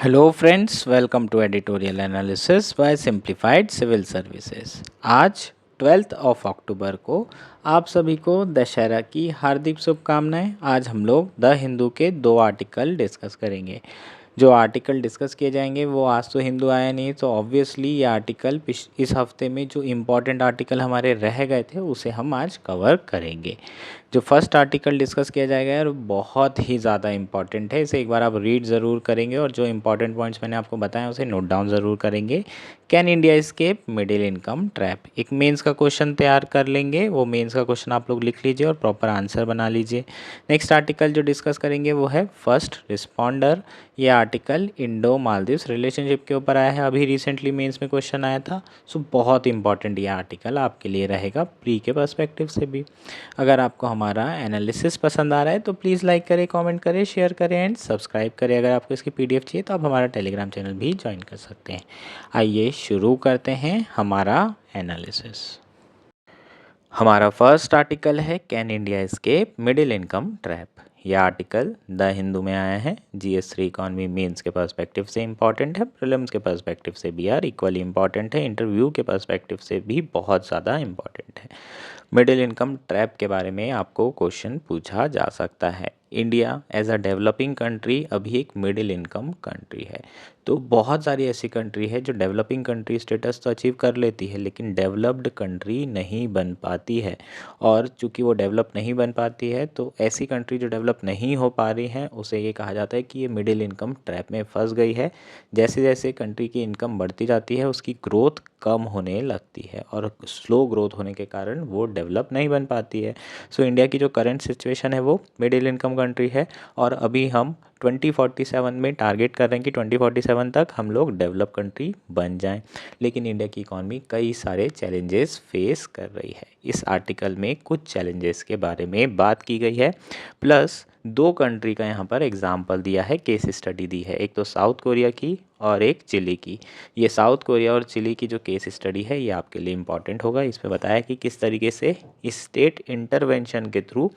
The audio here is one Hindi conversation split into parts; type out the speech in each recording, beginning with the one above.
Hello friends, welcome to editorial analysis by simplified civil services. आज 12 अक्टूबर को आप सभी को दशहरा की हार्दिक शुभकामनाएं। आज हम लोग द हिंदू के 2 आर्टिकल डिस्कस करेंगे। जो आर्टिकल डिस्कस किए जाएंगे वो आज तो हिंदू आया नहीं, तो ऑब्वियसली ये आर्टिकल इस हफ्ते में जो इम्पोर्टेंट आर्टिकल हमारे रह गए थे उसे हम आज कवर करेंगे। जो फर्स्ट आर्टिकल डिस्कस किया जाएगा यार बहुत ही ज़्यादा इंपॉर्टेंट है, इसे एक बार आप रीड ज़रूर करेंगे और जो इंपॉर्टेंट पॉइंट्स मैंने आपको बताया उसे नोट डाउन ज़रूर करेंगे। Can India escape middle income trap, एक मेंस का क्वेश्चन तैयार कर लेंगे, वो मेंस का क्वेश्चन आप लोग लिख लीजिए और प्रॉपर आंसर बना लीजिए। नेक्स्ट आर्टिकल जो डिस्कस करेंगे वो है फर्स्ट रिस्पॉन्डर। ये आर्टिकल इंडो मालदीव्स रिलेशनशिप के ऊपर आया है, अभी रिसेंटली मेंस में क्वेश्चन आया था। सो बहुत इंपॉर्टेंट ये आर्टिकल आपके लिए रहेगा प्री के पर्सपेक्टिव से भी। अगर आपको हमारा एनालिसिस पसंद आ रहा है तो प्लीज़ लाइक करें, कमेंट करें, शेयर करें एंड सब्सक्राइब करें। अगर आपको इसकी पीडीएफ चाहिए तो आप हमारा टेलीग्राम चैनल भी ज्वाइन कर सकते हैं। आइए शुरू करते हैं हमारा एनालिसिस। हमारा फर्स्ट आर्टिकल है can India escape middle income trap. यह आर्टिकल द हिंदू में आया है। GS3 इकॉनमी मेंस के पर्सपेक्टिव से इंपॉर्टेंट है, प्रीलिम्स के पर्सपेक्टिव से भी यार इक्वली इंपॉर्टेंट है, इंटरव्यू के पर्सपेक्टिव से भी बहुत ज़्यादा इंपॉर्टेंट है। मिडिल इनकम ट्रैप के बारे में आपको क्वेश्चन पूछा जा सकता है। India as a developing country अभी एक मिडिल इनकम कंट्री है। तो बहुत सारी ऐसी कंट्री है जो डेवलपिंग कंट्री स्टेटस तो अचीव कर लेती है लेकिन डेवलप्ड कंट्री नहीं बन पाती है। और चूंकि वो डेवलप नहीं बन पाती है तो ऐसी कंट्री जो डेवलप नहीं हो पा रही हैं उसे ये कहा जाता है कि ये मिडिल इनकम ट्रैप में फंस गई है। जैसे जैसे कंट्री की इनकम बढ़ती जाती है उसकी ग्रोथ कम होने लगती है और स्लो ग्रोथ होने के कारण वो डेवलप नहीं बन पाती है। सो इंडिया की जो करंट सिचुएशन है वो मिडिल इनकम कंट्री है और अभी हम 2047 में टारगेट कर रहे हैं कि 2047 तक हम लोग डेवलप कंट्री बन जाएं। लेकिन इंडिया की इकॉनमी कई सारे चैलेंजेस फेस कर रही है। इस आर्टिकल में कुछ चैलेंजेस के बारे में बात की गई है, प्लस 2 कंट्री का यहाँ पर एग्जाम्पल दिया है, केस स्टडी दी है, एक तो साउथ कोरिया की और एक चिली की। ये साउथ कोरिया और चिली की जो केस स्टडी है ये आपके लिए इम्पॉर्टेंट होगा। इसमें बताया कि किस तरीके से स्टेट इंटरवेंशन के थ्रू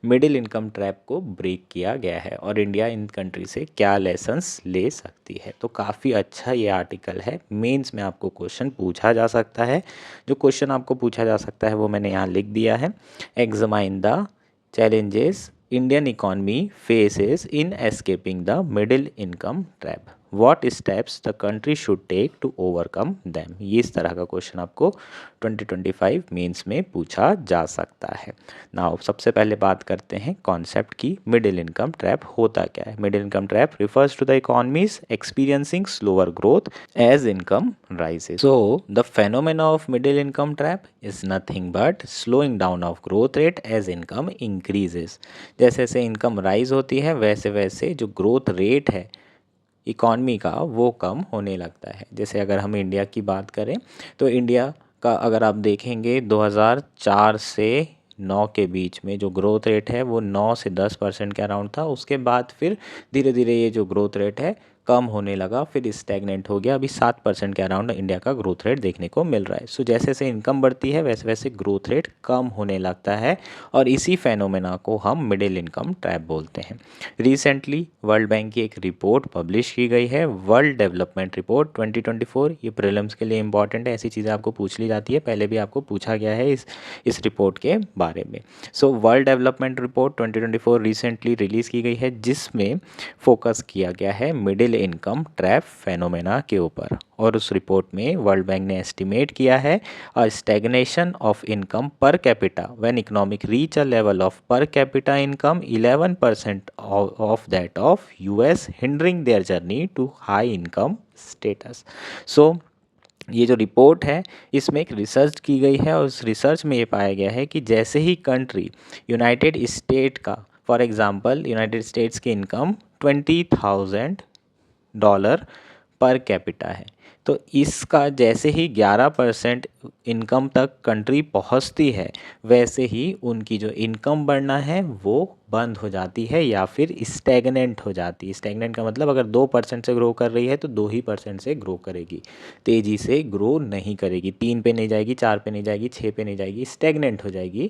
मिडिल इनकम ट्रैप को ब्रेक किया गया है और इंडिया इन कंट्री से क्या लेसन्स ले सकती है। तो काफ़ी अच्छा ये आर्टिकल है, मेंस में आपको क्वेश्चन पूछा जा सकता है। जो क्वेश्चन आपको पूछा जा सकता है वो मैंने यहाँ लिख दिया है। Examine the challenges Indian economy faces in escaping the middle income trap. What steps the country should take to overcome them? ये इस तरह का क्वेश्चन आपको 2025 मेंस में पूछा जा सकता है। नाउ सबसे पहले बात करते हैं कॉन्सेप्ट की, मिडिल इनकम ट्रैप होता क्या है। Middle income trap refers to the economies experiencing slower growth as income rises. So the phenomena of middle income trap is nothing but slowing down of growth rate as income increases. जैसे जैसे इनकम राइज होती है वैसे वैसे जो ग्रोथ रेट है इकॉनमी का वो कम होने लगता है। जैसे अगर हम इंडिया की बात करें तो इंडिया का अगर आप देखेंगे 2004 से 9 के बीच में जो ग्रोथ रेट है वो 9 से 10% के अराउंड था। उसके बाद फिर धीरे धीरे ये जो ग्रोथ रेट है कम होने लगा, फिर स्टैग्नेंट हो गया। अभी 7% के अराउंड इंडिया का ग्रोथ रेट देखने को मिल रहा है। सो जैसे जैसे इनकम बढ़ती है वैसे वैसे ग्रोथ रेट कम होने लगता है और इसी फेनोमेना को हम मिडिल इनकम ट्रैप बोलते हैं। रिसेंटली वर्ल्ड बैंक की एक रिपोर्ट पब्लिश की गई है, वर्ल्ड डेवलपमेंट रिपोर्ट 2024। ये प्रीलिम्स के लिए इंपॉर्टेंट है, ऐसी चीज़ें आपको पूछ ली जाती है, पहले भी आपको पूछा गया है इस रिपोर्ट के बारे में। So world development report 2024 recently release की गई है जिसमें फोकस किया गया है मिडिल इनकम ट्रैप फेनोमेना के ऊपर। और उस रिपोर्ट में वर्ल्ड बैंक ने एस्टिमेट किया है a stagnation of income per capita when economic reach a level of per capita income 11% of that of US, hindering their journey to high income status. So ये जो रिपोर्ट है इसमें एक रिसर्च की गई है और उस रिसर्च में ये पाया गया है कि जैसे ही कंट्री यूनाइटेड स्टेट का, फॉर एग्जांपल यूनाइटेड स्टेट्स की इनकम $20,000 पर कैपिटा है, तो इसका जैसे ही 11% इनकम तक कंट्री पहुंचती है, वैसे ही उनकी जो इनकम बढ़ना है वो बंद हो जाती है या फिर स्टैग्नेंट हो जाती है। स्टैग्नेंट का मतलब अगर 2% से ग्रो कर रही है तो 2% से ग्रो करेगी, तेज़ी से ग्रो नहीं करेगी, 3 पे नहीं जाएगी, 4 पे नहीं जाएगी, 6 पे नहीं जाएगी, स्टैग्नेंट हो जाएगी,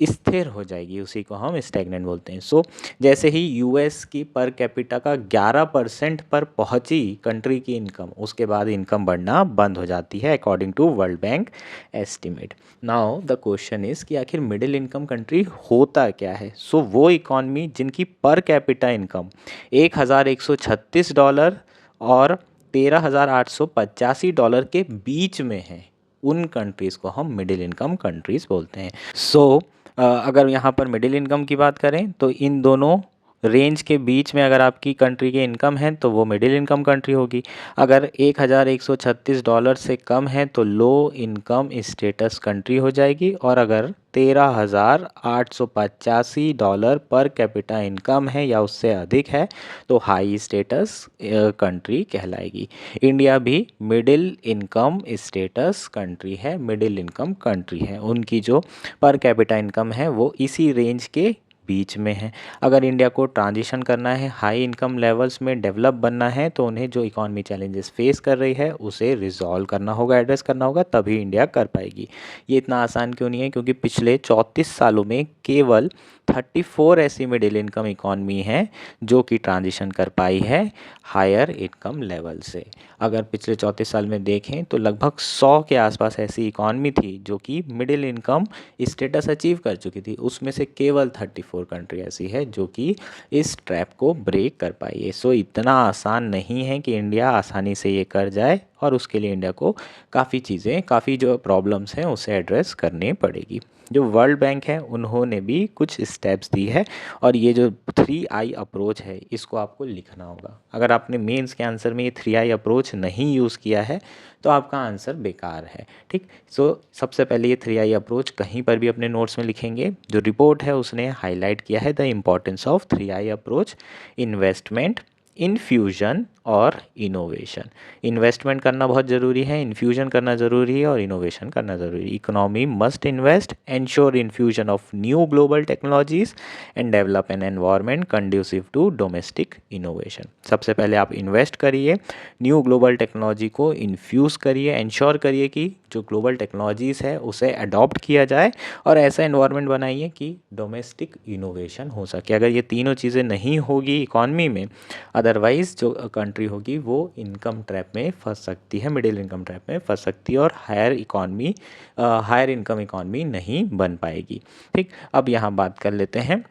स्थिर हो जाएगी, उसी को हम स्टैग्नेंट बोलते हैं। सो जैसे ही यूएस की पर कैपिटा का 11% पर पहुंची कंट्री की इनकम, उसके बाद इनकम बढ़ना बंद हो जाती है according to World Bank estimate. Now the question is कि आखिर मिडिल इनकम कंट्री होता क्या है। सो वो इकॉनमी जिनकी पर कैपिटा इनकम $1136 और $13,885 के बीच में है, उन कंट्रीज़ को हम मिडिल इनकम कंट्रीज़ बोलते हैं। सो अगर यहाँ पर मिडिल इनकम की बात करें तो इन दोनों रेंज के बीच में अगर आपकी कंट्री की इनकम है तो वो मिडिल इनकम कंट्री होगी। अगर $1136 से कम है तो लो इनकम स्टेटस कंट्री हो जाएगी, और अगर $13,885 पर कैपिटा इनकम है या उससे अधिक है तो हाई स्टेटस कंट्री कहलाएगी। इंडिया भी मिडिल इनकम स्टेटस कंट्री है, मिडिल इनकम कंट्री है। उनकी जो पर कैपिटा इनकम है वो इसी रेंज के बीच में है। अगर इंडिया को ट्रांजिशन करना है, हाई इनकम लेवल्स में डेवलप बनना है, तो उन्हें जो इकॉनमी चैलेंजेस फेस कर रही है उसे रिजॉल्व करना होगा, एड्रेस करना होगा, तभी इंडिया कर पाएगी। ये इतना आसान क्यों नहीं है? क्योंकि पिछले 34 सालों में केवल 34 ऐसी मिडिल इनकम इकॉनमी है जो कि ट्रांजिशन कर पाई है हायर इनकम लेवल से। अगर पिछले 34 साल में देखें तो लगभग 100 के आसपास ऐसी इकॉनमी थी जो कि मिडिल इनकम स्टेटस अचीव कर चुकी थी, उसमें से केवल 34 कंट्री ऐसी है जो कि इस ट्रैप को ब्रेक कर पाई है। सो इतना आसान नहीं है कि इंडिया आसानी से ये कर जाए, और उसके लिए इंडिया को काफ़ी जो प्रॉब्लम्स हैं उसे एड्रेस करनी पड़ेगी। जो वर्ल्ड बैंक है उन्होंने भी कुछ स्टेप्स दी है, और ये जो 3I अप्रोच है इसको आपको लिखना होगा। अगर आपने मेंस के आंसर में ये 3I अप्रोच नहीं यूज़ किया है तो आपका आंसर बेकार है, ठीक। सो सबसे पहले ये 3I अप्रोच कहीं पर भी अपने नोट्स में लिखेंगे। जो रिपोर्ट है उसने हाईलाइट किया है the importance of 3I approach: investment, infusion और इनोवेशन। इन्वेस्टमेंट करना बहुत ज़रूरी है, इन्फ्यूजन करना ज़रूरी है, और इनोवेशन करना ज़रूरी है। Economy must invest, ensure infusion of new global technologies and develop an environment conducive to domestic innovation. सबसे पहले आप इन्वेस्ट करिए, न्यू ग्लोबल टेक्नोलॉजी को इन्फ्यूज़ करिए, एंश्योर करिए कि जो ग्लोबल टेक्नोलॉजीज़ है उसे अडॉप्ट किया जाए, और ऐसा एनवायरनमेंट बनाइए कि डोमेस्टिक इनोवेशन हो सके। अगर ये तीनों चीज़ें नहीं होगी इकॉनमी में, अदरवाइज़ जो कंट्री होगी वो इनकम ट्रैप में फंस सकती है, मिडिल इनकम ट्रैप में फंस सकती है, और हायर इनकम इकॉनमी नहीं बन पाएगी, ठीक। अब यहाँ बात कर लेते हैं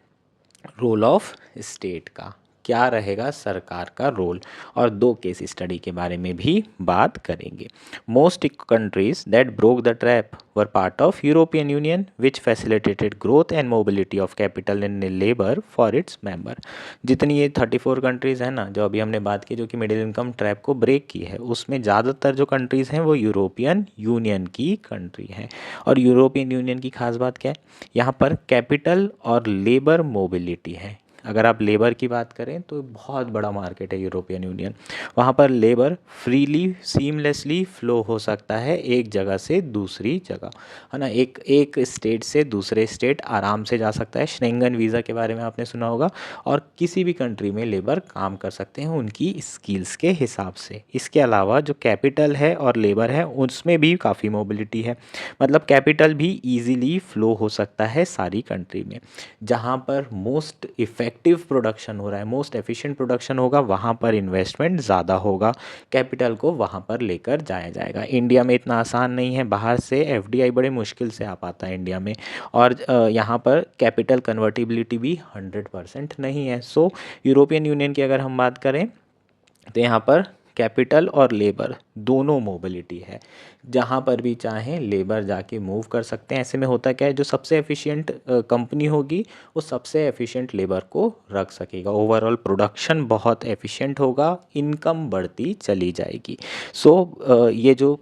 रोल ऑफ स्टेट का, क्या रहेगा सरकार का रोल, और दो केस स्टडी के बारे में भी बात करेंगे। Most countries that broke the trap were part of European union which facilitated growth and mobility of capital and labour for its member. जितनी ये 34 कंट्रीज़ हैं ना, जो अभी हमने बात की जो कि मिडिल इनकम ट्रैप को ब्रेक की है, उसमें ज़्यादातर जो कंट्रीज़ हैं वो यूरोपियन यूनियन की कंट्री हैं। और यूरोपियन यूनियन की खास बात क्या है? यहाँ पर कैपिटल और लेबर मोबिलिटी है। अगर आप लेबर की बात करें तो बहुत बड़ा मार्केट है यूरोपियन यूनियन, वहाँ पर लेबर फ्रीली सीमलेसली फ्लो हो सकता है एक जगह से दूसरी जगह, है ना। एक स्टेट से दूसरे स्टेट आराम से जा सकता है। शेंगन वीज़ा के बारे में आपने सुना होगा, और किसी भी कंट्री में लेबर काम कर सकते हैं उनकी स्किल्स के हिसाब से। इसके अलावा जो कैपिटल है और लेबर है उसमें भी काफ़ी मोबिलिटी है, मतलब कैपिटल भी ईजीली फ्लो हो सकता है सारी कंट्री में। जहाँ पर मोस्ट इफ़ेक्टिव प्रोडक्शन हो रहा है, मोस्ट एफिशिएंट प्रोडक्शन होगा, वहाँ पर इन्वेस्टमेंट ज़्यादा होगा, कैपिटल को वहाँ पर लेकर जाया जाएगा। इंडिया में इतना आसान नहीं है, बाहर से एफडीआई बड़े मुश्किल से आ पाता है इंडिया में, और यहाँ पर कैपिटल कन्वर्टिबिलिटी भी 100% नहीं है। सो यूरोपियन यूनियन की अगर हम बात करें तो यहाँ पर कैपिटल और लेबर दोनों मोबिलिटी है, जहाँ पर भी चाहें लेबर जाके मूव कर सकते हैं। ऐसे में होता क्या है, जो सबसे एफिशिएंट कंपनी होगी वो सबसे एफिशिएंट लेबर को रख सकेगा, ओवरऑल प्रोडक्शन बहुत एफिशिएंट होगा, इनकम बढ़ती चली जाएगी। सो ये जो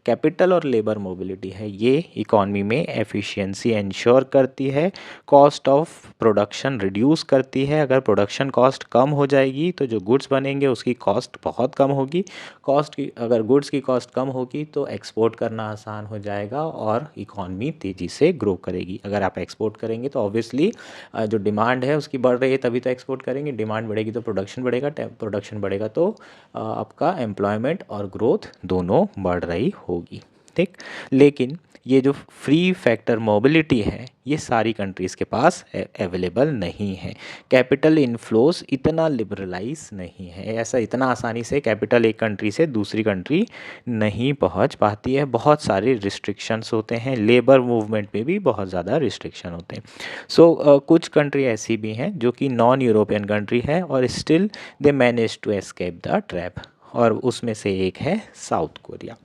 कैपिटल और लेबर मोबिलिटी है ये इकॉनमी में एफिशिएंसी इंश्योर करती है, कॉस्ट ऑफ प्रोडक्शन रिड्यूस करती है। अगर प्रोडक्शन कॉस्ट कम हो जाएगी तो जो गुड्स बनेंगे उसकी कॉस्ट बहुत कम होगी, कॉस्ट की अगर गुड्स की कॉस्ट कम होगी तो एक्सपोर्ट करना आसान हो जाएगा और इकॉनमी तेज़ी से ग्रो करेगी। अगर आप एक्सपोर्ट करेंगे तो ऑब्वियसली जो डिमांड है उसकी बढ़ रही है तभी तो एक्सपोर्ट करेंगे, डिमांड बढ़ेगी तो प्रोडक्शन बढ़ेगा, प्रोडक्शन बढ़ेगा तो आपका एम्प्लॉयमेंट और ग्रोथ दोनों बढ़ रही होगी। ठीक, लेकिन ये जो फ्री फैक्टर मोबिलिटी है ये सारी कंट्रीज़ के पास अवेलेबल नहीं है। कैपिटल इनफ्लोज इतना लिबरलाइज नहीं है, ऐसा इतना आसानी से कैपिटल एक कंट्री से दूसरी कंट्री नहीं पहुंच पाती है। बहुत सारे रिस्ट्रिक्शंस होते हैं, लेबर मूवमेंट में भी बहुत ज़्यादा रिस्ट्रिक्शन होते हैं। कुछ कंट्री ऐसी भी हैं जो कि नॉन यूरोपियन कंट्री है और still they manage to escape the trap, और उसमें से एक है साउथ कोरिया।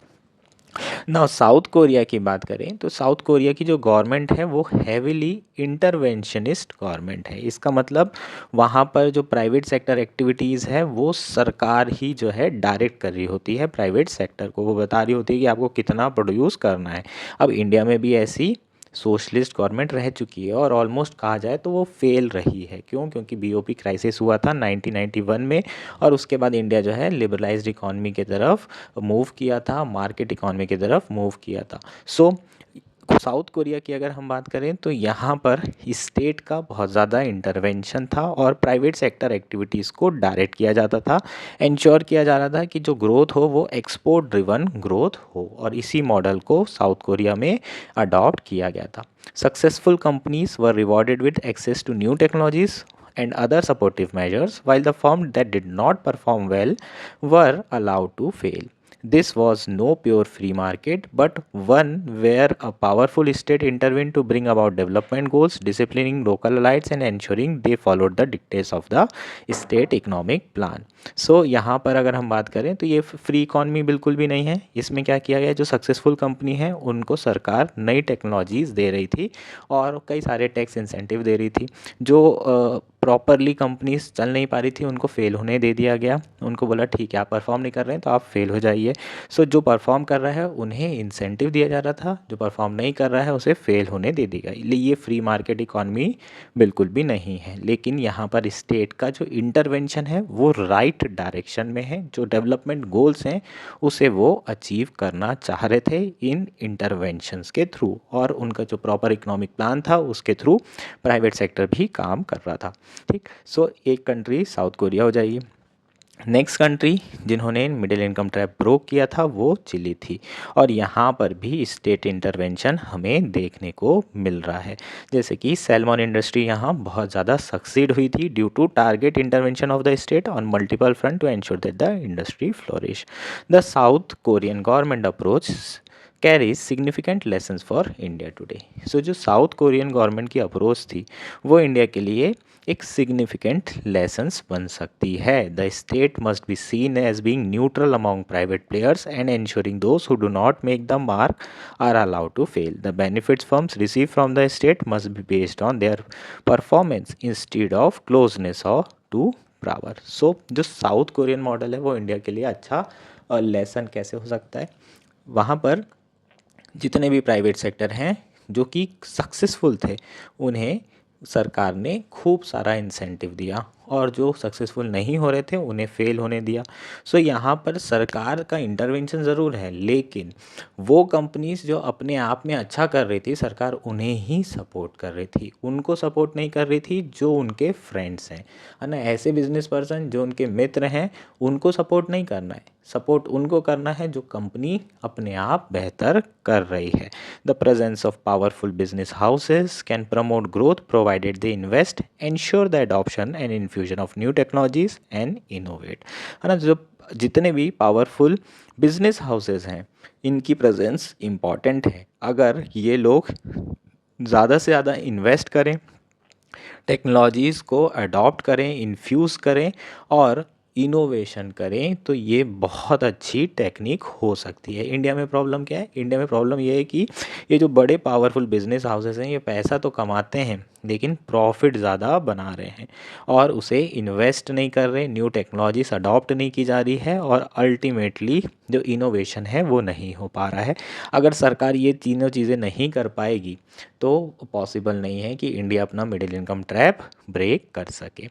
ना साउथ कोरिया की बात करें तो साउथ कोरिया की जो गवर्नमेंट है वो हैविली इंटरवेंशनिस्ट गवर्नमेंट है। इसका मतलब वहाँ पर जो प्राइवेट सेक्टर एक्टिविटीज़ है वो सरकार ही जो है डायरेक्ट कर रही होती है प्राइवेट सेक्टर को, वो बता रही होती है कि आपको कितना प्रोड्यूस करना है। अब इंडिया में भी ऐसी सोशलिस्ट गवर्नमेंट रह चुकी है और ऑलमोस्ट कहा जाए तो वो फेल रही है। क्यों? क्योंकि बीओपी क्राइसिस हुआ था 1991 में और उसके बाद इंडिया जो है लिबरलाइज्ड इकॉनमी की तरफ मूव किया था, मार्केट इकॉनमी की तरफ मूव किया था। साउथ कोरिया की अगर हम बात करें तो यहाँ पर स्टेट का बहुत ज़्यादा इंटरवेंशन था और प्राइवेट सेक्टर एक्टिविटीज़ को डायरेक्ट किया जाता था। इंश्योर किया जा रहा था कि जो ग्रोथ हो वो एक्सपोर्ट ड्रिवन ग्रोथ हो, और इसी मॉडल को साउथ कोरिया में अडॉप्ट किया गया था। Successful companies were rewarded with access to new technologies and other supportive measures, while the firms that did not perform well were allowed to fail. This was no pure free market, but one where a powerful state intervened to bring about development goals, disciplining local elites and ensuring they followed the dictates of the state economic plan. यहाँ पर अगर हम बात करें तो ये फ्री इकॉनमी बिल्कुल भी नहीं है। इसमें क्या किया गया, जो सक्सेसफुल कंपनी है उनको सरकार नई टेक्नोलॉजीज़ दे रही थी और कई सारे टैक्स इंसेंटिव दे रही थी। जो प्रॉपरली कंपनीज चल नहीं पा रही थी उनको फेल होने दे दिया गया। उनको बोला ठीक है आप परफॉर्म नहीं कर रहे हैं तो आप फेल हो जाइए। जो परफॉर्म कर रहा है उन्हें इंसेंटिव दिया जा रहा था, जो परफॉर्म नहीं कर रहा है उसे फेल होने दे दिया गया। ये फ्री मार्केट इकॉनमी बिल्कुल भी नहीं है। लेकिन यहाँ पर स्टेट का जो इंटरवेंशन है वो राइट डायरेक्शन में है। जो डेवलपमेंट गोल्स हैं उसे वो अचीव करना चाह रहे थे इन इंटरवेंशंस के थ्रू, और उनका जो प्रॉपर इकोनॉमिक प्लान था उसके थ्रू प्राइवेट सेक्टर भी काम कर रहा था। ठीक, एक कंट्री साउथ कोरिया हो जाएगी। नेक्स्ट कंट्री जिन्होंने मिडिल इनकम ट्रैप ब्रोक किया था वो चिली थी, और यहाँ पर भी स्टेट इंटरवेंशन हमें देखने को मिल रहा है। जैसे कि सैल्मन इंडस्ट्री यहाँ बहुत ज़्यादा सक्सीड हुई थी due to target intervention of the state on multiple front to ensure that the industry flourish. The South Korean government approach carries significant lessons for India today. जो साउथ कोरियन गवर्नमेंट की अप्रोच थी वो इंडिया के लिए एक सिग्निफिकेंट लेसन्स बन सकती है। The state must be seen as being neutral among private players and ensuring those who do not make the mark are allowed to fail. The benefits firms receive from the state must be based on their performance instead of closeness or to power. जो साउथ कोरियन मॉडल है वो इंडिया के लिए अच्छा लेसन कैसे हो सकता है, वहाँ पर जितने भी प्राइवेट सेक्टर हैं जो कि सक्सेसफुल थे उन्हें सरकार ने खूब सारा इंसेंटिव दिया, और जो सक्सेसफुल नहीं हो रहे थे उन्हें फेल होने दिया। यहाँ पर सरकार का इंटरवेंशन ज़रूर है, लेकिन वो कंपनीज जो अपने आप में अच्छा कर रही थी सरकार उन्हें ही सपोर्ट कर रही थी, उनको सपोर्ट नहीं कर रही थी जो उनके फ्रेंड्स हैं, है ना। ऐसे बिजनेस पर्सन जो उनके मित्र हैं उनको सपोर्ट नहीं करना है, सपोर्ट उनको करना है जो कंपनी अपने आप बेहतर कर रही है। The presence of powerful business houses can promote growth provided they invest, ensure the adoption and infusion of new technologies and innovate, है ना। जो जितने भी पावरफुल बिजनेस हाउसेस हैं इनकी प्रेजेंस इम्पॉर्टेंट है। अगर ये लोग ज़्यादा से ज़्यादा इन्वेस्ट करें, टेक्नोलॉजीज़ को अडॉप्ट करें, इन्फ्यूज़ करें और इनोवेशन करें तो ये बहुत अच्छी टेक्निक हो सकती है। इंडिया में प्रॉब्लम क्या है? इंडिया में प्रॉब्लम ये है कि ये जो बड़े पावरफुल बिजनेस हाउसेस हैं ये पैसा तो कमाते हैं लेकिन प्रॉफिट ज़्यादा बना रहे हैं और उसे इन्वेस्ट नहीं कर रहे, न्यू टेक्नोलॉजीज अडॉप्ट नहीं की जा रही है और अल्टीमेटली जो इनोवेशन है वो नहीं हो पा रहा है। अगर सरकार ये तीनों चीज़ें नहीं कर पाएगी तो पॉसिबल नहीं है कि इंडिया अपना मिडिल इनकम ट्रैप ब्रेक कर सके।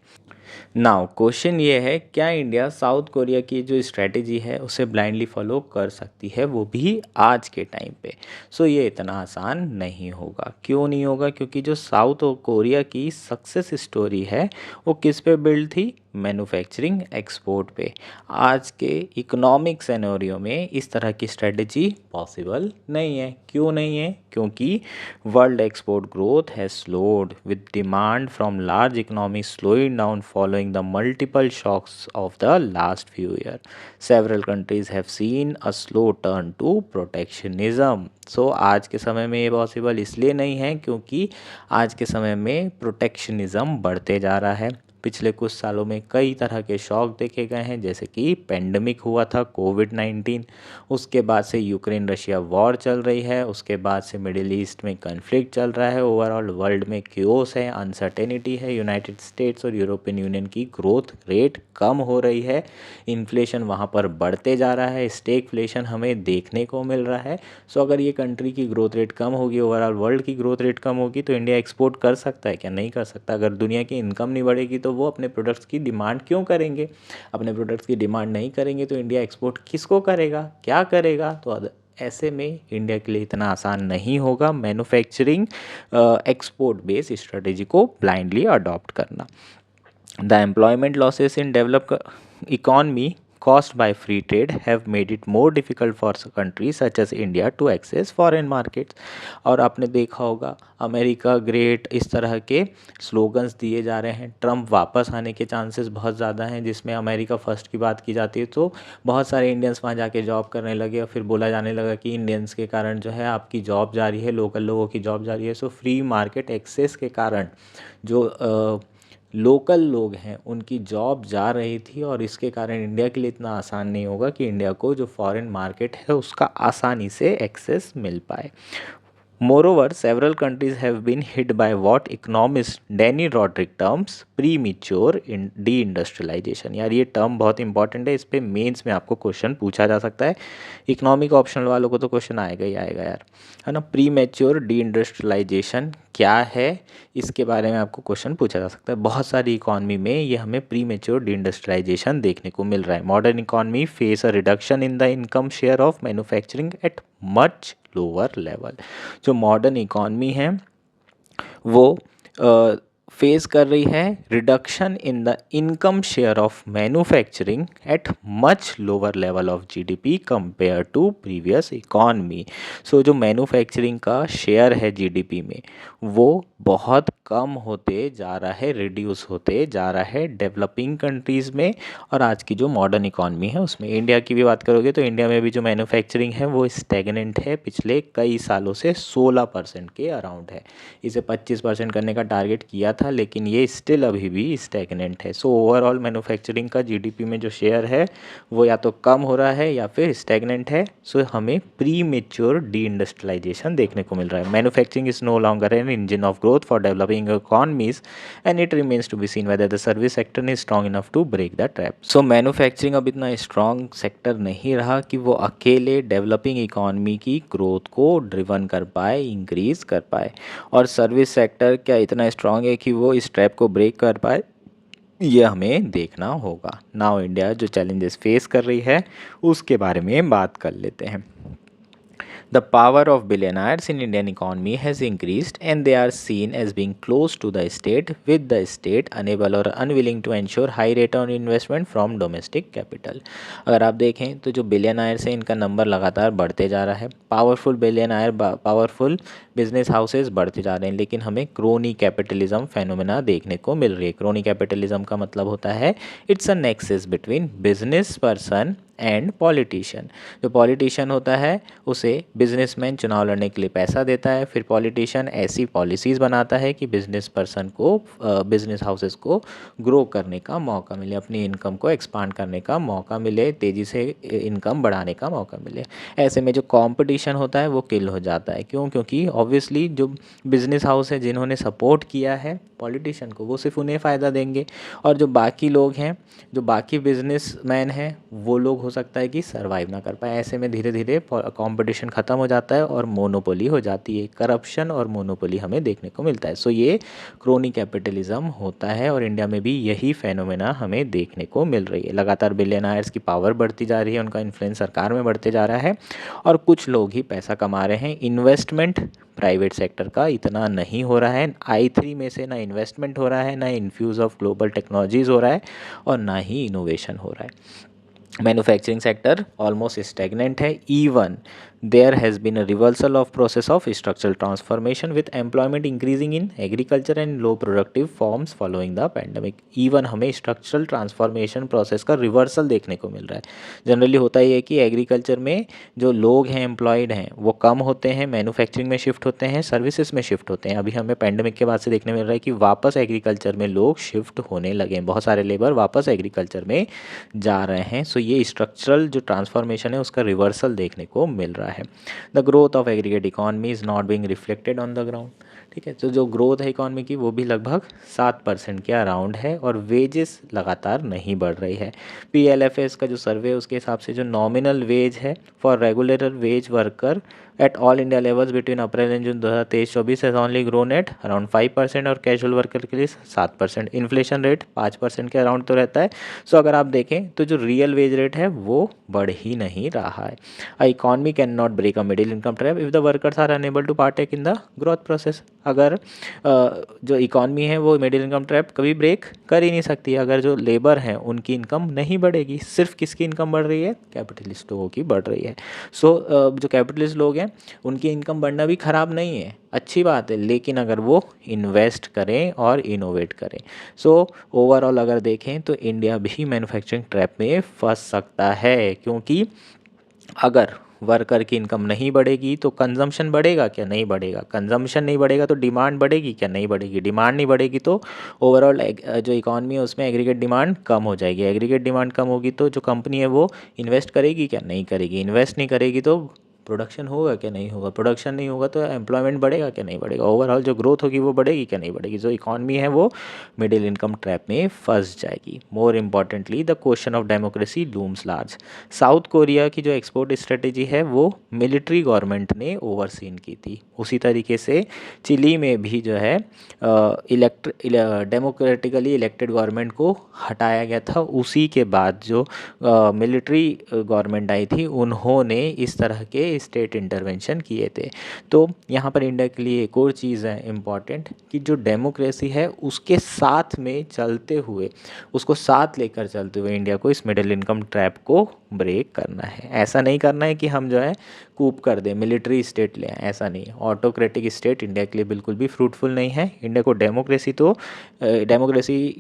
नाउ क्वेश्चन ये है, क्या इंडिया साउथ कोरिया की जो स्ट्रेटेजी है उसे ब्लाइंडली फॉलो कर सकती है, वो भी आज के टाइम पे? सो ये इतना आसान नहीं होगा। क्यों नहीं होगा? क्योंकि जो साउथ कोरिया की सक्सेस स्टोरी है वो किस पे बिल्ड थी? मैन्युफैक्चरिंग एक्सपोर्ट पे। आज के इकोनॉमिक सिनेरियो में इस तरह की स्ट्रेटजी पॉसिबल नहीं है। क्यों नहीं है? क्योंकि world export growth has slowed with demand from large economy slowing down following the multiple shocks of the last few year. Several countries have seen a slow turn to protectionism. So आज के समय में ये पॉसिबल इसलिए नहीं है क्योंकि आज के समय में प्रोटेक्शनिज्म बढ़ते जा रहा है। पिछले कुछ सालों में कई तरह के शॉक देखे गए हैं, जैसे कि पेंडेमिक हुआ था कोविड-19, उसके बाद से यूक्रेन रशिया वॉर चल रही है, उसके बाद से मिडिल ईस्ट में कन्फ्लिक्ट चल रहा है, ओवरऑल वर्ल्ड में क्योस है, अनसर्टेनिटी है, यूनाइटेड स्टेट्स और यूरोपियन यूनियन की ग्रोथ रेट कम हो रही है, इन्फ्लेशन वहाँ पर बढ़ते जा रहा है, स्टेगफ्लेशन हमें देखने को मिल रहा है। सो अगर ये कंट्री की ग्रोथ रेट कम होगी, ओवरऑल वर्ल्ड की ग्रोथ रेट कम होगी, तो इंडिया एक्सपोर्ट कर सकता है क्या? नहीं कर सकता। अगर दुनिया की इनकम नहीं बढ़ेगी तो वो अपने प्रोडक्ट्स की डिमांड क्यों करेंगे? अपने प्रोडक्ट्स की डिमांड नहीं करेंगे तो इंडिया एक्सपोर्ट किसको करेगा, क्या करेगा? तो ऐसे में इंडिया के लिए इतना आसान नहीं होगा मैन्युफैक्चरिंग एक्सपोर्ट बेस्ड स्ट्रेटेजी को ब्लाइंडली अडॉप्ट करना। The employment losses in developed economy caused by free trade have made it more difficult for countries such as India to access foreign markets। और आपने देखा होगा अमेरिका ग्रेट, इस तरह के स्लोगन्स दिए जा रहे हैं। ट्रम्प वापस आने के चांसेस बहुत ज़्यादा हैं, जिसमें अमेरिका फर्स्ट की बात की जाती है, तो बहुत सारे इंडियंस वहाँ जाके जॉब करने लगे और फिर बोला जाने लगा कि इंडियंस के कारण जो है आपकी जॉब जा रही है, लोकल लोगों की जॉब जा रही है। सो फ्री मार्केट एक्सेस के कारण जो लोकल लोग हैं उनकी जॉब जा रही थी, और इसके कारण इंडिया के लिए इतना आसान नहीं होगा कि इंडिया को जो फॉरेन मार्केट है उसका आसानी से एक्सेस मिल पाए। Moreover, several countries have been hit by what economist Danny Roderick terms premature deindustrialization। यार ये टर्म बहुत इंपॉर्टेंट है, इस पे मेंस में आपको क्वेश्चन पूछा जा सकता है। इकोनॉमिक ऑप्शनल वालों को तो क्वेश्चन आएगा ही आएगा यार, है ना। प्रीमेच्योर डीइंडस्ट्रियलाइजेशन क्या है, इसके बारे में आपको क्वेश्चन पूछा जा सकता है। बहुत सारी इकॉनमी में ये हमें प्रीमेच्योर डीइंडस्ट्रियलाइजेशन देखने को मिल रहा है। Modern economy face a reduction in the income share of manufacturing at much lower level. जो मॉडर्न इकॉनमी है वो फेस कर रही है reduction in the income share of manufacturing at much lower level of GDP compare to previous economy. So जो मैन्युफैक्चरिंग का शेयर है जीडीपी में वो बहुत कम होते जा रहा है, रिड्यूस होते जा रहा है डेवलपिंग कंट्रीज़ में और आज की जो मॉडर्न इकॉनमी है उसमें। इंडिया की भी बात करोगे तो इंडिया में भी जो मैन्युफैक्चरिंग है वो स्टैग्नेंट है, पिछले कई सालों से 16% के अराउंड है। इसे 25% करने का टारगेट किया था, लेकिन ये स्टिल अभी भी स्टैग्नेंट है। सो ओवरऑल मैन्युफैक्चरिंग का जीडीपी में जो शेयर है वो या तो कम हो रहा है या फिर स्टैग्नेंट है। सो हमें प्री मेच्योर डी इंडस्ट्रियलाइजेशन देखने को मिल रहा है। Manufacturing is no longer an engine of growth for developing economies and it remains to be seen whether the service sector is strong enough to break the trap. So manufacturing अब इतना स्ट्रॉन्ग सेक्टर नहीं रहा कि वो अकेले डेवलपिंग इकॉनमी की ग्रोथ को ड्रिवन कर पाए, इंक्रीज कर पाए। और सर्विस सेक्टर क्या इतना स्ट्रॉन्ग है कि वो इस ट्रैप को ब्रेक कर पाए, ये हमें देखना होगा। नाउ इंडिया जो चैलेंजेस फेस कर रही है उसके बारे में बात कर लेते हैं। The power of billionaires in Indian economy has increased and they are seen as being close to the state, with the state unable or unwilling to ensure high rate on investment from domestic capital। अगर आप देखें तो जो बिलियनायर्स हैं इनका नंबर लगातार बढ़ते जा रहा है। पावरफुल बिलियनायर, पावरफुल बिजनेस हाउसेज बढ़ते जा रहे हैं, लेकिन हमें क्रोनी कैपिटलिज्म फेनोमेना देखने को मिल रही है। क्रोनी कैपिटलिज्म का मतलब होता है it's a nexus between business person and politician. जो पॉलिटिशियन होता है उसे बिजनेसमैन चुनाव लड़ने के लिए पैसा देता है, फिर पॉलिटिशियन ऐसी पॉलिसीज़ बनाता है कि बिजनेस पर्सन को, बिजनेस हाउसेस को ग्रो करने का मौका मिले, अपनी इनकम को एक्सपांड करने का मौका मिले, तेज़ी से इनकम बढ़ाने का मौका मिले। ऐसे में जो कंपटीशन होता है वो किल हो जाता है। क्यों? क्योंकि ऑब्वियसली जो बिजनेस हाउस है जिन्होंने सपोर्ट किया है पॉलिटिशियन को वो सिर्फ उन्हें फ़ायदा देंगे, और जो बाकी लोग हैं, जो बाकी बिजनेसमैन हैं वो लोग हो सकता है कि सर्वाइव ना कर पाए। ऐसे में धीरे धीरे कंपटीशन ख़त्म हो जाता है और मोनोपोली हो जाती है, करप्शन और मोनोपोली हमें देखने को मिलता है। सो ये क्रोनी कैपिटलिज्म होता है और इंडिया में भी यही फेनोमेना हमें देखने को मिल रही है। लगातार बिलियनायर्स की पावर बढ़ती जा रही है, उनका इन्फ्लुएंस सरकार में बढ़ते जा रहा है और कुछ लोग ही पैसा कमा रहे हैं। इन्वेस्टमेंट प्राइवेट सेक्टर का इतना नहीं हो रहा है। आई3 में से ना इन्वेस्टमेंट हो रहा है, ना इन्फ्यूज़ ऑफ ग्लोबल टेक्नोलॉजीज़ हो रहा है और ना ही इनोवेशन हो रहा है। मैन्युफैक्चरिंग सेक्टर ऑलमोस्ट स्टेगनेंट है। Even there has been a reversal of process of structural transformation with employment increasing in agriculture and low productive forms following the pandemic. Even हमें स्ट्रक्चरल ट्रांसफॉर्मेशन प्रोसेस का रिवर्सल देखने को मिल रहा है। जनरली होता ही है कि एग्रीकल्चर में जो लोग हैं एम्प्लॉयड हैं वो कम होते हैं, मैन्युफैक्चरिंग में शिफ्ट होते हैं, सर्विसेज में शिफ्ट होते हैं। अभी हमें पैंडमिक के बाद से देखने मिल रहा है कि वापस एग्रीकल्चर में लोग शिफ्ट होने लगे हैं, बहुत सारे लेबर वापस एग्रीकल्चर में जा रहे हैं। सो ये स्ट्रक्चरल जो ट्रांसफॉर्मेशन है उसका रिवर्सल देखने को मिल रहा है। The growth of aggregate economy is not being reflected on the ground. ठीक है, तो जो ग्रोथ है इकॉनमी की वो भी लगभग 7% के अराउंड है और वेजेस लगातार नहीं बढ़ रही है। PLFS का जो सर्वे है उसके हिसाब से जो नॉमिनल वेज है for regular wage worker at all India levels between April and June 2023-24 has only grown at around 5% और कैजुअल वर्कर के लिए 7%। इन्फ्लेशन रेट 5% के अराउंड तो रहता है। सो अगर आप देखें तो जो रियल वेज रेट है वो बढ़ ही नहीं रहा है। A economy can not break a middle income trap if the workers are unable to partake in the growth process. अगर जो इकॉनमी है वो मिडिल इनकम ट्रैप कभी ब्रेक कर ही नहीं सकती अगर जो लेबर हैं उनकी इनकम नहीं बढ़ेगी। सिर्फ किसकी इनकम बढ़ रही है? कैपिटलिस्ट लोगों की बढ़ रही है। सो जो कैपिटलिस्ट लोग हैं उनकी इनकम बढ़ना भी ख़राब नहीं है, अच्छी बात है, लेकिन अगर वो इन्वेस्ट करें और इनोवेट करें। सो ओवरऑल अगर देखें तो इंडिया भी मैन्युफैक्चरिंग ट्रैप में फंस सकता है, क्योंकि अगर वर्कर की इनकम नहीं बढ़ेगी तो कंजम्पशन बढ़ेगा क्या? नहीं बढ़ेगा। कंजम्पशन नहीं बढ़ेगा तो डिमांड बढ़ेगी क्या? नहीं बढ़ेगी। डिमांड नहीं बढ़ेगी तो ओवरऑल जो इकॉनमी है उसमें एग्रीगेट डिमांड कम हो जाएगी। एग्रीगेट डिमांड कम होगी तो जो कंपनी है वो इन्वेस्ट करेगी क्या? नहीं करेगी। इन्वेस्ट नहीं करेगी तो प्रोडक्शन होगा क्या? नहीं होगा। प्रोडक्शन नहीं होगा तो एम्प्लॉयमेंट बढ़ेगा क्या? नहीं बढ़ेगा। ओवरऑल जो ग्रोथ होगी वो बढ़ेगी क्या? नहीं बढ़ेगी। जो इकॉनमी है वो मिडिल इनकम ट्रैप में फंस जाएगी। More importantly the question of democracy looms large. South Korea की जो एक्सपोर्ट स्ट्रेटेजी है वो मिलिट्री गवर्नमेंट ने ओवरसीन की थी। उसी तरीके से चिली में भी जो है डेमोक्रेटिकली इलेक्टेड गवर्नमेंट को हटाया गया था। उसी के बाद जो मिलिट्री गवर्नमेंट आई थी उन्होंने इस तरह के स्टेट इंटरवेंशन किए थे। तो यहाँ पर इंडिया के लिए एक और चीज़ है इम्पॉर्टेंट कि जो डेमोक्रेसी है उसके साथ में चलते हुए, उसको साथ लेकर चलते हुए इंडिया को इस मिडिल इनकम ट्रैप को ब्रेक करना है। ऐसा नहीं करना है कि हम जो है कूप कर दें, मिलिट्री स्टेट ले आएं, ऐसा नहीं है। ऑटोक्रेटिक स्टेट इंडिया के लिए बिल्कुल भी फ्रूटफुल नहीं है। इंडिया को डेमोक्रेसी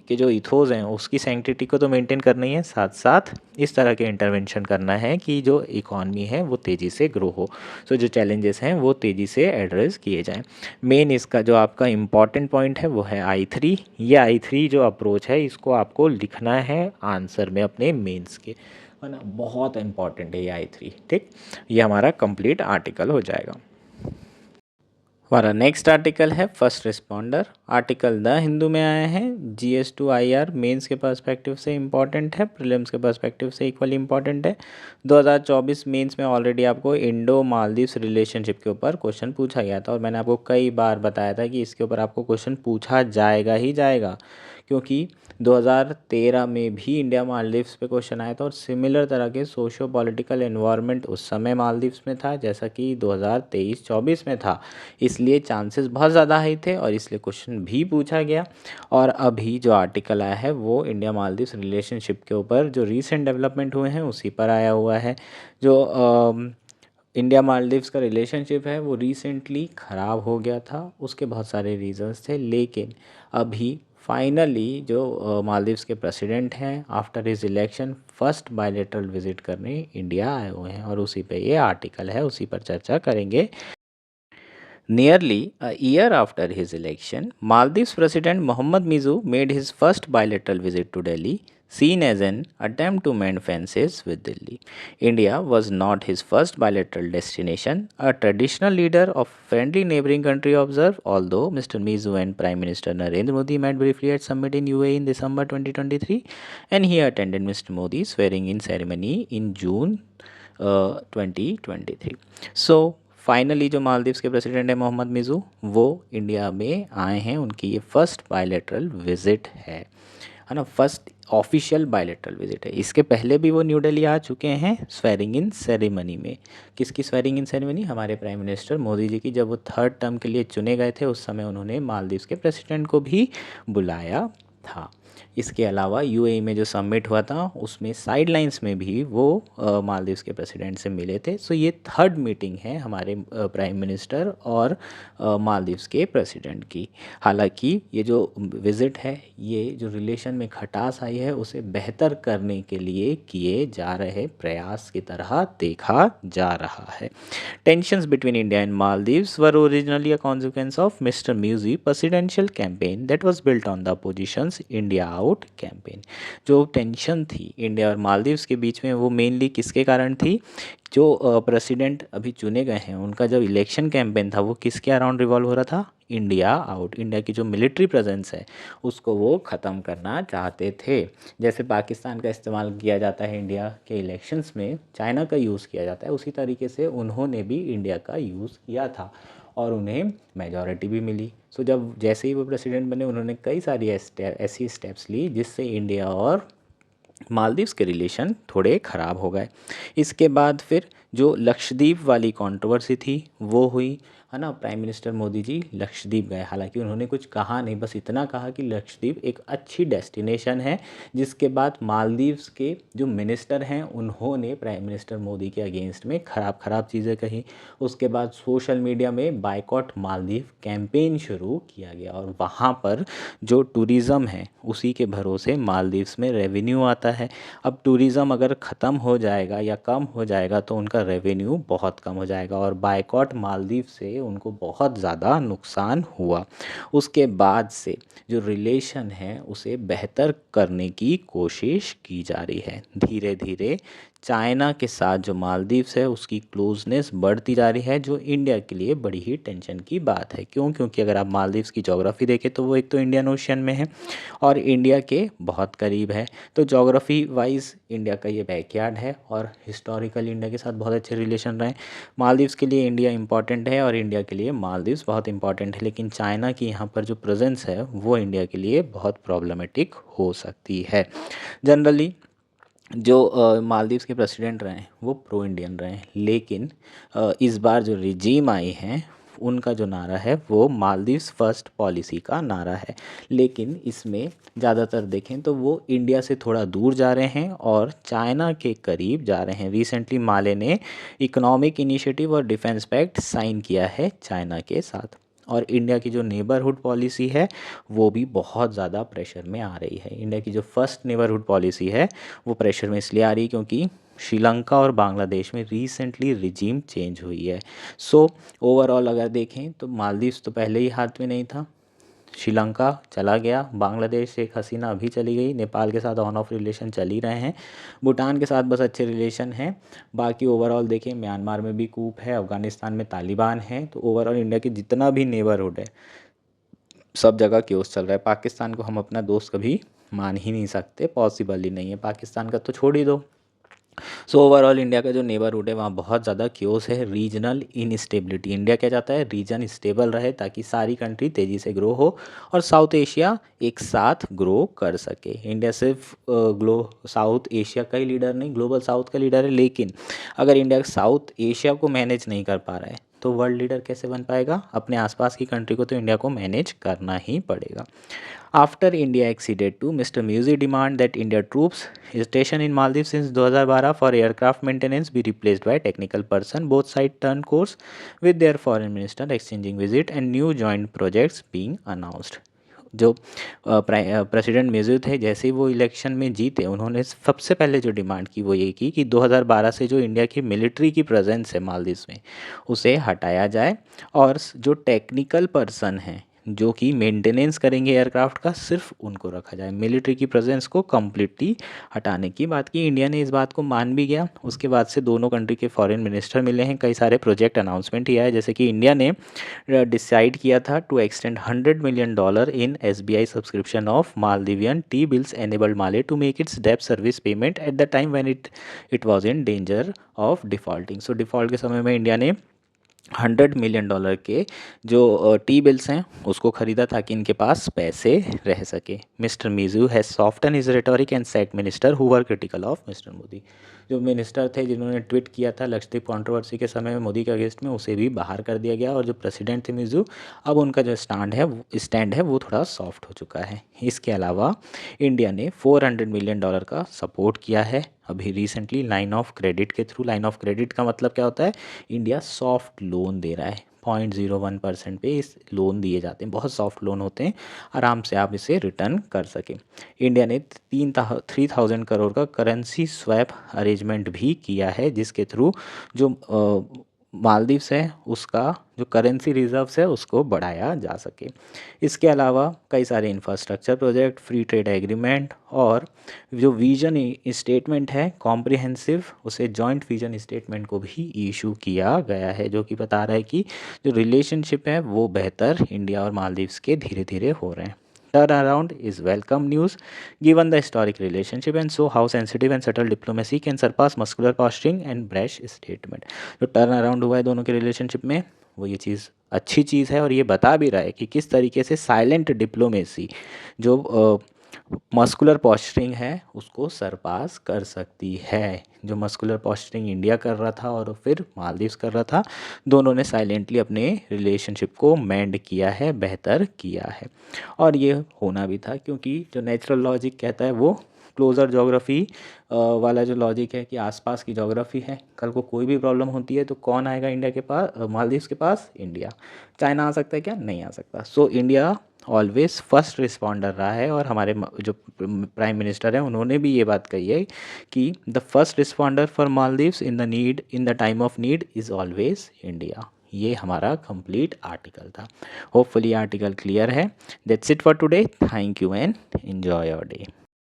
के जो इथोस हैं उसकी सैंक्टिटी को तो मेंटेन करना ही है, साथ साथ इस तरह के इंटरवेंशन करना है कि जो इकॉनमी है वो तेज़ी से ग्रो हो। सो जो चैलेंजेस हैं वो तेज़ी से एड्रेस किए जाएं। मेन इसका जो आपका इम्पॉर्टेंट पॉइंट है वो है I3। ये I3 जो अप्रोच है इसको आपको लिखना है आंसर में अपने मेंस के, है ना। बहुत इंपॉर्टेंट है ये I3। ठीक, ये हमारा कंप्लीट आर्टिकल हो जाएगा। हमारा नेक्स्ट आर्टिकल है first responder. Article the Hindu में आया है। GS2 IR मेंस के पर्सपेक्टिव से इम्पॉर्टेंट है, प्रीलिम्स के पर्सपेक्टिव से इक्वली इम्पॉर्टेंट है। 2024 मेंस में ऑलरेडी आपको इंडो मालदीव्स रिलेशनशिप के ऊपर क्वेश्चन पूछा गया था और मैंने आपको कई बार बताया था कि इसके ऊपर आपको क्वेश्चन पूछा जाएगा ही जाएगा, क्योंकि 2013 में भी इंडिया मालदीव्स पे क्वेश्चन आया था और सिमिलर तरह के सोशो पॉलिटिकल एनवायरनमेंट उस समय मालदीव्स में था जैसा कि 2023-24 में था। इसलिए चांसेस बहुत ज़्यादा हाई थे और इसलिए क्वेश्चन भी पूछा गया। और अभी जो आर्टिकल आया है वो इंडिया मालदीव्स रिलेशनशिप के ऊपर जो रीसेंट डेवलपमेंट हुए हैं उसी पर आया हुआ है। जो इंडिया मालदीव्स का रिलेशनशिप है वो रिसेंटली ख़राब हो गया था, उसके बहुत सारे रीजंस थे, लेकिन अभी फाइनली जो मालदीव्स के प्रेसिडेंट हैं after his election first bilateral visit करने इंडिया आए हुए हैं और उसी पे ये आर्टिकल है, उसी पर चर्चा करेंगे। Nearly a year after his election, Maldives President Mohammad Mizu made his first bilateral visit to Delhi, seen as an attempt to mend fences with Delhi. India was not his first bilateral destination. A traditional leader of friendly neighboring country observed, although Mr. Mizu and Prime Minister Narendra Modi met briefly at summit in UAE in December 2023, and he attended Mr. Modi's swearing-in ceremony in June 2023. So finally जो मालदीव्स के प्रेसिडेंट हैं मोहम्मद मिज़ू, वो इंडिया में आए हैं, उनकी ये फर्स्ट बायलैटरल विज़िट है ना, फर्स्ट ऑफिशियल बायलैटरल विजिट है। इसके पहले भी वो न्यू दिल्ली आ चुके हैं स्वेरिंग इन सेरेमनी में। किसकी स्वेरिंग इन सेरेमनी? हमारे प्राइम मिनिस्टर मोदी जी की। जब वो थर्ड टर्म के लिए चुने गए थे उस समय उन्होंने मालदीव्स के प्रेसिडेंट को भी बुलाया था। इसके अलावा यूएई में जो समिट हुआ था उसमें साइडलाइंस में भी वो मालदीव्स के प्रेसिडेंट से मिले थे। सो ये थर्ड मीटिंग है हमारे प्राइम मिनिस्टर और मालदीव्स के प्रेसिडेंट की। हालांकि ये जो विज़िट है, ये जो रिलेशन में खटास आई है उसे बेहतर करने के लिए किए जा रहे प्रयास की तरह देखा जा रहा है। Tensions between India and Maldives were originally a consequence of mister Muizzu presidential campaign that was built on the positions India out campaign. जो टेंशन थी इंडिया और मालदीव्स के बीच में वो मेनली किसके कारण थी? जो प्रेसिडेंट अभी चुने गए हैं उनका जो इलेक्शन कैंपेन था वो किसके अराउंड रिवॉल्व हो रहा था? India out. इंडिया की जो मिलिट्री प्रेजेंस है उसको वो ख़त्म करना चाहते थे। जैसे पाकिस्तान का इस्तेमाल किया जाता है इंडिया के इलेक्शंस में, चाइना का यूज़ किया जाता है, उसी तरीके से उन्होंने भी इंडिया का यूज़ किया था और उन्हें मेजॉरिटी भी मिली। सो जब जैसे ही वो प्रेसिडेंट बने उन्होंने कई सारी ऐसी स्टेप्स ली जिससे इंडिया और मालदीव्स के रिलेशन थोड़े ख़राब हो गए। इसके बाद फिर जो लक्षद्वीप वाली कंट्रोवर्सी थी वो हुई, है ना। प्राइम मिनिस्टर मोदी जी लक्षद्वीप गए, हालांकि उन्होंने कुछ कहा नहीं, बस इतना कहा कि लक्षद्वीप एक अच्छी डेस्टिनेशन है। जिसके बाद मालदीव्स के जो मिनिस्टर हैं उन्होंने प्राइम मिनिस्टर मोदी के अगेंस्ट में ख़राब चीज़ें कही। उसके बाद सोशल मीडिया में बायकॉट मालदीव कैंपेन शुरू किया गया और वहाँ पर जो टूरिज़्म है उसी के भरोसे मालदीव्स में रेवेन्यू आता है। अब टूरिज़्म अगर ख़त्म हो जाएगा या कम हो जाएगा तो उनका रेवेन्यू बहुत कम हो जाएगा और बायकॉट मालदीव से उनको बहुत ज़्यादा नुकसान हुआ। उसके बाद से जो रिलेशन है उसे बेहतर करने की कोशिश की जा रही है। धीरे धीरे चाइना के साथ जो मालदीव्स है उसकी क्लोजनेस बढ़ती जा रही है, जो इंडिया के लिए बड़ी ही टेंशन की बात है। क्यों? क्योंकि अगर आप मालदीव्स की ज्योग्राफी देखें तो वो एक तो इंडियन ओशियन में है और इंडिया के बहुत करीब है। तो ज्योग्राफी वाइज इंडिया का ये बैकयार्ड है और हिस्टोरिकल इंडिया के साथ बहुत अच्छे रिलेशन रहे। मालदीव्स के लिए इंडिया इंपॉर्टेंट है और इंडिया के लिए मालदीव्स बहुत इंपॉर्टेंट है, लेकिन चाइना की यहाँ पर जो प्रेजेंस है वो इंडिया के लिए बहुत प्रॉब्लमेटिक हो सकती है। जनरली जो मालदीव्स के प्रेसिडेंट रहे हैं वो प्रो इंडियन रहे हैं, लेकिन इस बार जो रिजीम आई हैं उनका जो नारा है वो मालदीव्स फर्स्ट पॉलिसी का नारा है। लेकिन इसमें ज़्यादातर देखें तो वो इंडिया से थोड़ा दूर जा रहे हैं और चाइना के करीब जा रहे हैं। रिसेंटली माले ने इकोनॉमिक इनिशिएटिव और डिफेंस पैक्ट साइन किया है चाइना के साथ, और इंडिया की जो नेबरहुड पॉलिसी है वो भी बहुत ज़्यादा प्रेशर में आ रही है। इंडिया की जो फर्स्ट नेबरहुड पॉलिसी है वो प्रेशर में इसलिए आ रही है क्योंकि श्रीलंका और बांग्लादेश में रिसेंटली रिजीम चेंज हुई है। सो ओवरऑल अगर देखें तो मालदीव्स तो पहले ही हाथ में नहीं था, श्रीलंका चला गया, बांग्लादेश शेख हसीना अभी चली गई, नेपाल के साथ ऑन ऑफ रिलेशन चल ही रहे हैं, भूटान के साथ बस अच्छे रिलेशन हैं। बाकी ओवरऑल देखें म्यांमार में भी कूप है, अफ़गानिस्तान में तालिबान है। तो ओवरऑल इंडिया की जितना भी नेबरहुड है सब जगह क्योस चल रहा है। पाकिस्तान को हम अपना दोस्त कभी मान ही नहीं सकते, पॉसिबल ही नहीं है। पाकिस्तान का तो छोड़ ही दो। सो ओवरऑल इंडिया का जो नेबरहुड है वहाँ बहुत ज़्यादा क्योस है। रीजनल इनस्टेबिलिटी, इंडिया क्या चाहता है? रीजन स्टेबल रहे ताकि सारी कंट्री तेज़ी से ग्रो हो और साउथ एशिया एक साथ ग्रो कर सके। इंडिया सिर्फ साउथ एशिया का ही लीडर नहीं, ग्लोबल साउथ का लीडर है, लेकिन अगर इंडिया साउथ एशिया को मैनेज नहीं कर पा रहा है तो वर्ल्ड लीडर कैसे बन पाएगा? अपने आसपास की कंट्री को तो इंडिया को मैनेज करना ही पड़ेगा। After India acceded to Mr. Musi demand that India troops stationed in Maldives since 2012 for aircraft maintenance be replaced by technical person, both sides turned course with their foreign minister exchanging visit and new joint projects being announced. जो प्रेसिडेंट म्यूजिक थे जैसे ही वो इलेक्शन में जीते उन्होंने सबसे पहले जो डिमांड की वो ये की कि 2012 से जो इंडिया की मिलिट्री की प्रेजेंस है मालदीव्स में उसे हटाया जाए और जो टेक्निकल पर्सन हैं जो कि मेंटेनेंस करेंगे एयरक्राफ्ट का, सिर्फ उनको रखा जाए। मिलिट्री की प्रेजेंस को कम्प्लीटली हटाने की बात की। इंडिया ने इस बात को मान भी गया। उसके बाद से दोनों कंट्री के फॉरेन मिनिस्टर मिले हैं, कई सारे प्रोजेक्ट अनाउंसमेंट किया है। जैसे कि इंडिया ने डिसाइड किया था to extend $100 million in SBI subscription of Maldivian T bills enabled Male to make its डेब्ट service payment at the time when it was in danger of defaulting. So default के समय में इंडिया ने $100 million के जो टी बिल्स हैं उसको ख़रीदा ताकि इनके पास पैसे रह सके। Mister Meizu has soften his rhetoric and set minister who were critical of mister Modi. जो मिनिस्टर थे जिन्होंने ट्वीट किया था लक्षद्वीप कंट्रोवर्सी के समय में मोदी के अगेंस्ट में, उसे भी बाहर कर दिया गया। और जो प्रेसिडेंट थे मिजू, अब उनका जो स्टैंड है वो थोड़ा सॉफ्ट हो चुका है। इसके अलावा इंडिया ने $400 million का सपोर्ट किया है अभी रिसेंटली लाइन ऑफ क्रेडिट के थ्रू। लाइन ऑफ क्रेडिट का मतलब क्या होता है? इंडिया सॉफ्ट लोन दे रहा है। 0.01% पे इस लोन दिए जाते हैं, बहुत सॉफ्ट लोन होते हैं, आराम से आप इसे रिटर्न कर सकें। इंडिया ने 3,000 करोड़ का करेंसी स्वैप अरेंजमेंट भी किया है, जिसके थ्रू जो मालदीव्स है उसका जो करेंसी रिजर्व्स है उसको बढ़ाया जा सके। इसके अलावा कई सारे infrastructure project, free trade agreement और जो विजन स्टेटमेंट है कॉम्प्रिहेंसिव, उसे जॉइंट विजन स्टेटमेंट को भी इशू किया गया है, जो कि बता रहा है कि जो रिलेशनशिप है वो बेहतर इंडिया और मालदीव्स के धीरे धीरे हो रहे हैं। Turnaround is welcome news given the historic relationship and so how sensitive and subtle diplomacy can surpass muscular posturing and brash statement। जो टर्न अराउंड हुआ है दोनों के रिलेशनशिप में वो ये चीज़ अच्छी चीज़ है, और ये बता भी रहा है कि किस तरीके से साइलेंट डिप्लोमेसी जो मस्कुलर पॉस्चरिंग है उसको सरपास कर सकती है। जो मस्कुलर पॉस्चरिंग इंडिया कर रहा था और फिर मालदीव्स कर रहा था, दोनों ने साइलेंटली अपने रिलेशनशिप को मेंड किया है, बेहतर किया है। और ये होना भी था क्योंकि जो नेचुरल लॉजिक कहता है वो क्लोज़र जोग्राफी वाला जो लॉजिक है कि आसपास की जोग्राफी है, कल को कोई भी प्रॉब्लम होती है तो कौन आएगा इंडिया के पास, मालदीव्स के पास? इंडिया। चाइना आ सकता है क्या? नहीं आ सकता। So India always first responder रहा है। और हमारे जो प्राइम मिनिस्टर हैं उन्होंने भी ये बात कही है कि the first responder for Maldives in the time of need is always India. ये हमारा कंप्लीट आर्टिकल था। होपफुली आर्टिकल क्लियर है। That's it for today. Thank you and enjoy your day.